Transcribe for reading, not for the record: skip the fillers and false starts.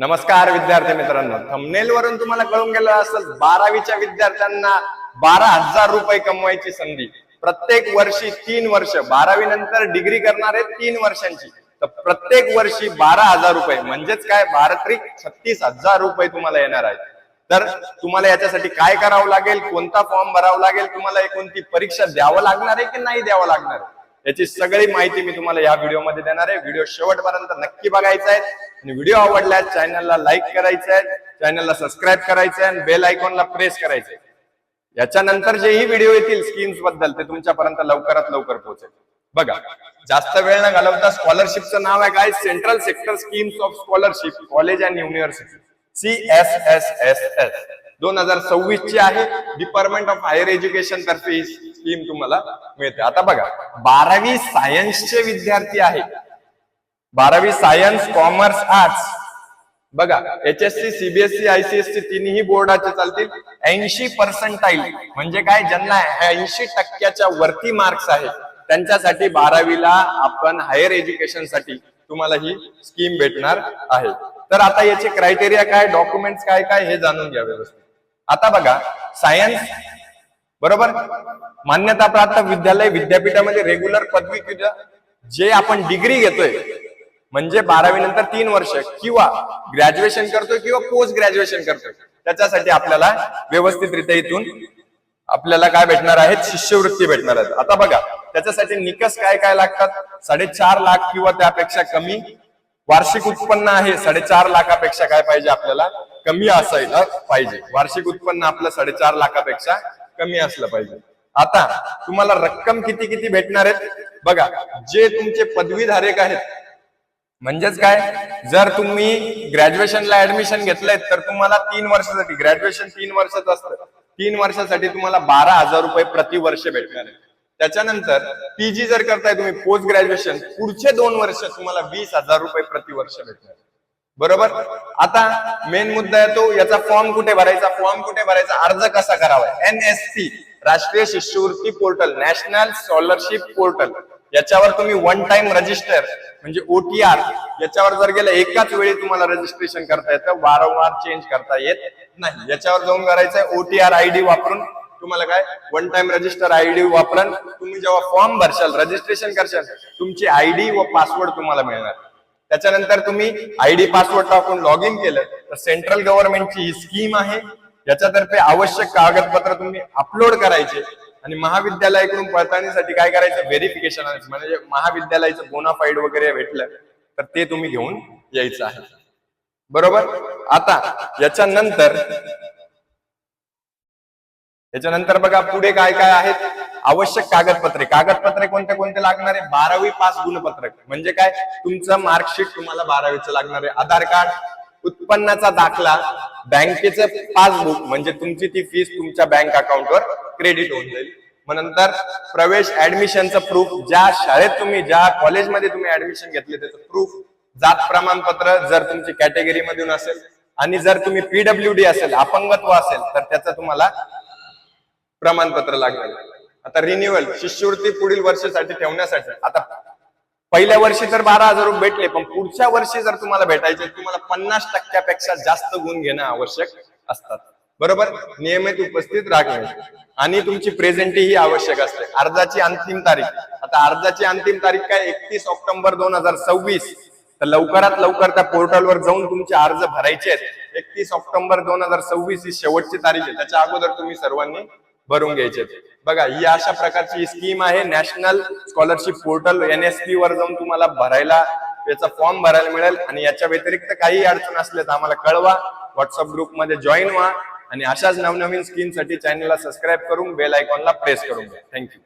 नमस्कार विद्यार्थी मित्रांनो, थंबनेल वरून तुम्हाला कळून गेलं असेल 12वीच्या विद्यार्थ्यांना 12,000 रुपये कमवायची संधी. प्रत्येक वर्षी 3 वर्ष, 12वी नंतर डिग्री करणार आहे 3 वर्षांची, तर प्रत्येक वर्षी 12,000 रुपये म्हणजेच काय 12 36,000 रुपये तुम्हाला येणार आहेत. तर तुम्हाला याच्यासाठी काय करावं लागेल, कोणता फॉर्म भरावा लागेल, तुम्हाला कोणती परीक्षा द्यावं लागणार आहे की नाही द्यावं लागणार आहे, याची सगळी माहिती मी तुम्हाला या व्हिडिओमध्ये देणार आहे. व्हिडिओ शेवटपर्यंत नक्की बघायचा आहे आणि व्हिडिओ आवडल्यास चॅनलला लाईक करायचं आहे, चॅनलला सबस्क्राईब करायचं आहे आणि बेल आयकॉनला प्रेस करायचं आहे. याच्यानंतर जेही व्हिडिओ येतील स्कीम्स बद्दल ते तुमच्यापर्यंत लवकरात लवकर पोहोचेल. बघा, जास्त वेळ न घालवता स्कॉलरशिपचं नाव आहे काय, central sector schemes of scholarship college and university, CSSSS 2026 ची आहे. डिपार्टमेंट ऑफ हायर एज्युकेशन तर्फे ही स्कीम तुम्हाला मिळते. आता बघा, 12वी सायन्सचे विद्यार्थी आहे, 12वी सायन्स, कॉमर्स, आर्ट्स. बघा, HSC, CBSE, ICSE तिन्ही बोर्डाचे चालतील. 80% म्हणजे काय, ज्यांना 80% वरती मार्क्स आहे त्यांच्यासाठी 12वीला आपण हायर एज्युकेशन साठी तुम्हाला ही स्कीम भेटणार आहे. तर आता याचे क्रायटेरिया काय, डॉक्युमेंट्स काय काय हे जाणून घ्या व्यवस्थित. आता बघा, सायन्स बरोबर, मान्यता प्राप्त विद्यालय विद्यापीठामध्ये रेग्युलर पदवी जे आपण डिग्री घेतोय म्हणजे 12वी नंतर 3 वर्ष किंवा ग्रॅज्युएशन करतोय किंवा पोस्ट ग्रॅज्युएशन करतोय, त्याच्यासाठी आपल्याला व्यवस्थितरित्या इथून आपल्याला काय भेटणार आहेत, शिष्यवृत्ती भेटणार आहेत. आता बघा, त्याच्यासाठी निकष काय काय लागतात. 4.5 लाख किंवा त्यापेक्षा कमी वार्षिक उत्पन्न आहे. 4.5 लाखापेक्षा काय पाहिजे, आपल्याला कमी असायला पाहिजे. वार्षिक उत्पन्न आपलं 4.5 लाखापेक्षा कमी असलं पाहिजे. आता तुम्हाला रक्कम किती किती भेटणार आहेत बघा. जे तुमचे पदवीधारक आहेत म्हणजेच काय, जर तुम्ही ग्रॅज्युएशनला ऍडमिशन घेतलंय तर तुम्हाला 3 वर्षासाठी, ग्रॅज्युएशन 3 वर्षाचं असतं, 3 वर्षासाठी तुम्हाला 12,000 रुपये प्रति वर्ष भेटणार आहे. त्याच्यानंतर PG जर करताय तुम्ही पोस्ट ग्रॅज्युएशन, पुढचे 2 वर्ष तुम्हाला 20,000 रुपये प्रति वर्ष भेटणार. बरोबर. आता मेन मुद्दा येतो, याचा फॉर्म कुठे भरायचा, अर्ज कसा करावा. NSP राष्ट्रीय शिष्यवृत्ती पोर्टल, नॅशनल स्कॉलरशिप पोर्टल, याच्यावर तुम्ही 1 टाइम रजिस्टर म्हणजे OTR याच्यावर जर गेलं, एकाच वेळी तुम्हाला रजिस्ट्रेशन करता येतं, वारंवार चेंज करता येत नाही. याच्यावर जाऊन करायचंय OTR ID वापरून. तुम्हाला काय, 1 टाइम रजिस्टर ID वापरून तुम्ही जेव्हा फॉर्म भरशाल, रजिस्ट्रेशन करशाल, तुमची ID व पासवर्ड तुम्हाला मिळणार. त्याच्यानंतर तुम्ही ID पासवर्ड टाकून लॉग इन केलं तर सेंट्रल गव्हर्नमेंटची ही स्कीम आहे. याच्यातर्फे आवश्यक कागदपत्र तुम्ही अपलोड करायचे आणि महाविद्यालयाकडून पडताळणीसाठी काय करायचं, व्हेरिफिकेशन, म्हणजे महाविद्यालयाचं बोनाफाईड वगैरे भेटलं तर ते तुम्ही घेऊन यायचं आहे. बरोबर. आता याच्यानंतर बघा पुढे काय काय आहेत आवश्यक कागदपत्रे कोणते कोणते लागणार आहे. 12वी पास गुणपत्रक म्हणजे काय, तुमचं मार्कशीट तुम्हाला 12वीचं लागणार आहे. आधार कार्ड, उत्पन्नाचा दाखला, बँकेचं पासबुक म्हणजे तुमची ती फीस तुमच्या बँक अकाउंटवर क्रेडिट होऊन जाईल. मग नंतर प्रवेश ऍडमिशनचं प्रूफ, ज्या शाळेत तुम्ही, ज्या कॉलेजमध्ये तुम्ही ऍडमिशन घेतले त्याचं प्रूफ, जात प्रमाणपत्र जर तुमची कॅटेगरी मधून असेल, आणि जर तुम्ही PWD असेल, अपंगत्व असेल तर त्याचं तुम्हाला प्रमाणपत्र लागणार. आता रिन्युअल, शिष्यवृत्ती पुढील वर्षासाठी ठेवण्यासाठी, आता पहिल्या वर्षी तर 12,000 रुपये भेटले, पण पुढच्या वर्षी जर तुम्हाला भेटायचे, तुम्हाला 50% जास्त गुण घेणं आवश्यक असतात. बरोबर. नियमित उपस्थित राहणे आणि तुमची प्रेझेंटी ही आवश्यक असते. अर्जाची अंतिम तारीख, आता अर्जाची अंतिम तारीख काय, 31 ऑक्टोबर 2026. तर लवकरात लवकर त्या पोर्टलवर जाऊन तुमचे अर्ज भरायचे आहेत. 31 ऑक्टोबर 2026 ही शेवटची तारीख आहे. त्याच्या अगोदर तुम्ही सर्वांनी भरून घ्यायचे. बघा, ही अशा प्रकारची स्कीम आहे. नॅशनल स्कॉलरशिप पोर्टल NSP वर जाऊन तुम्हाला भरायला, याचा फॉर्म भरायला मिळेल. आणि याच्या व्यतिरिक्त काही अडचण असले तर आम्हाला कळवा, व्हॉट्सअप ग्रुपमध्ये जॉईन व्हा आणि अशाच नवनवीन स्कीमसाठी चॅनलला सबस्क्राईब करून बेल आयकॉनला प्रेस करून घ्या. थँक्यू.